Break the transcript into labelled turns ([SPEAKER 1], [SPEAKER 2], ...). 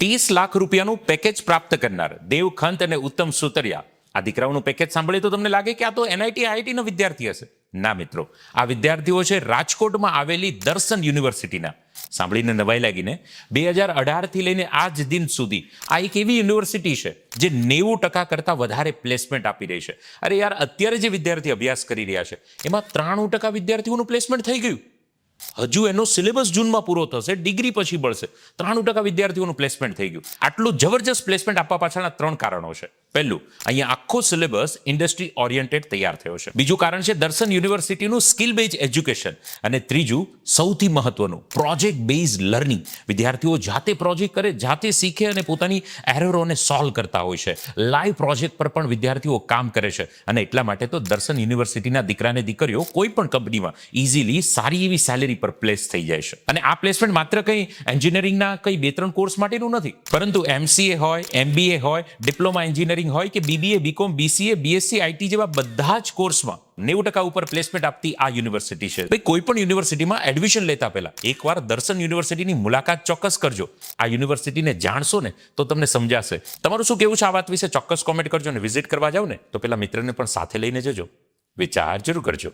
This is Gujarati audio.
[SPEAKER 1] 30 લાખ રૂપિયાનું પેકેજ પ્રાપ્ત કરનાર દેવખંત અને ઉત્તમ સુતરિયા, આ દીકરાઓનું પેકેજ સાંભળીએ તો તમને લાગે કે આ તો એનઆઈટી આઈઆઈટીનો વિદ્યાર્થી હશે. ના મિત્રો, આ વિદ્યાર્થીઓ છે રાજકોટમાં આવેલી દર્શન યુનિવર્સિટીના. સાંભળીને નવાઈ લાગીને. 2018થી લઈને આજ દિન સુધી આ એક એવી યુનિવર્સિટી છે જે 90% કરતાં વધારે પ્લેસમેન્ટ આપી રહી છે. અરે યાર, અત્યારે જે વિદ્યાર્થી અભ્યાસ કરી રહ્યા છે એમાં 93% વિદ્યાર્થીઓનું પ્લેસમેન્ટ થઈ ગયું. હજુ એનો સિલેબસ જૂનમાં પૂરો થશે, ડિગ્રી પછી મળશે. 93% વિદ્યાર્થીઓનું પ્લેસમેન્ટ થઈ ગયું. આટલું જબરજસ્ત પ્લેસમેન્ટ આપવા પાછળના 3 કારણો છે. પહેલું, અહીંયા આખો સિલેબસ ઇન્ડસ્ટ્રી ઓરિએન્ટેડ તૈયાર થયો છે. બીજું કારણ છે દર્શન યુનિવર્સિટીનું સ્કિલ બેઝ એજ્યુકેશન. અને ત્રીજું, સૌથી મહત્વનું, પ્રોજેક્ટ બેઝ લર્નિંગ. વિદ્યાર્થીઓ જાતે પ્રોજેક્ટ કરે, જાતે શીખે અને પોતાની એરરોને સોલ્વ કરતા હોય છે. લાઈવ પ્રોજેક્ટ પર પણ વિદ્યાર્થીઓ કામ કરે છે. અને એટલા માટે તો દર્શન યુનિવર્સિટીના દીકરાને દીકરીઓ કોઈ પણ કંપનીમાં ઇઝીલી સારી એવી સેલેરી પર પ્લેસ થઈ જાય છે. અને આ પ્લેસમેન્ટ માત્ર કંઈ એન્જિનિયરિંગના કંઈ 2-3 કોર્સ માટેનું નથી, પરંતુ MCA હોય, MBA હોય, ડિપ્લોમા એન્જિનિયરિંગ હોય કે BBA, BCom, BCA, BSc, IT જેવા બધા જ કોર્સમાં 90% ઉપર પ્લેસમેન્ટ આપતી આ યુનિવર્સિટી છે. ભાઈ, કોઈ પણ યુનિવર્સિટીમાં એડમિશન લેતા પહેલા એકવાર દર્શન યુનિવર્સિટીની મુલાકાત ચોક્કસ કરજો. આ યુનિવર્સિટીને જાણશો ને તો તમને સમજાશે. તમારું શું કેવું છે આ વાત વિશે? ચોક્કસ કોમેન્ટ કરજો. અને વિઝિટ કરવા જાવ ને તો પેલા મિત્રને પણ સાથે લઈને જજો. વિચાર જરૂર કરજો.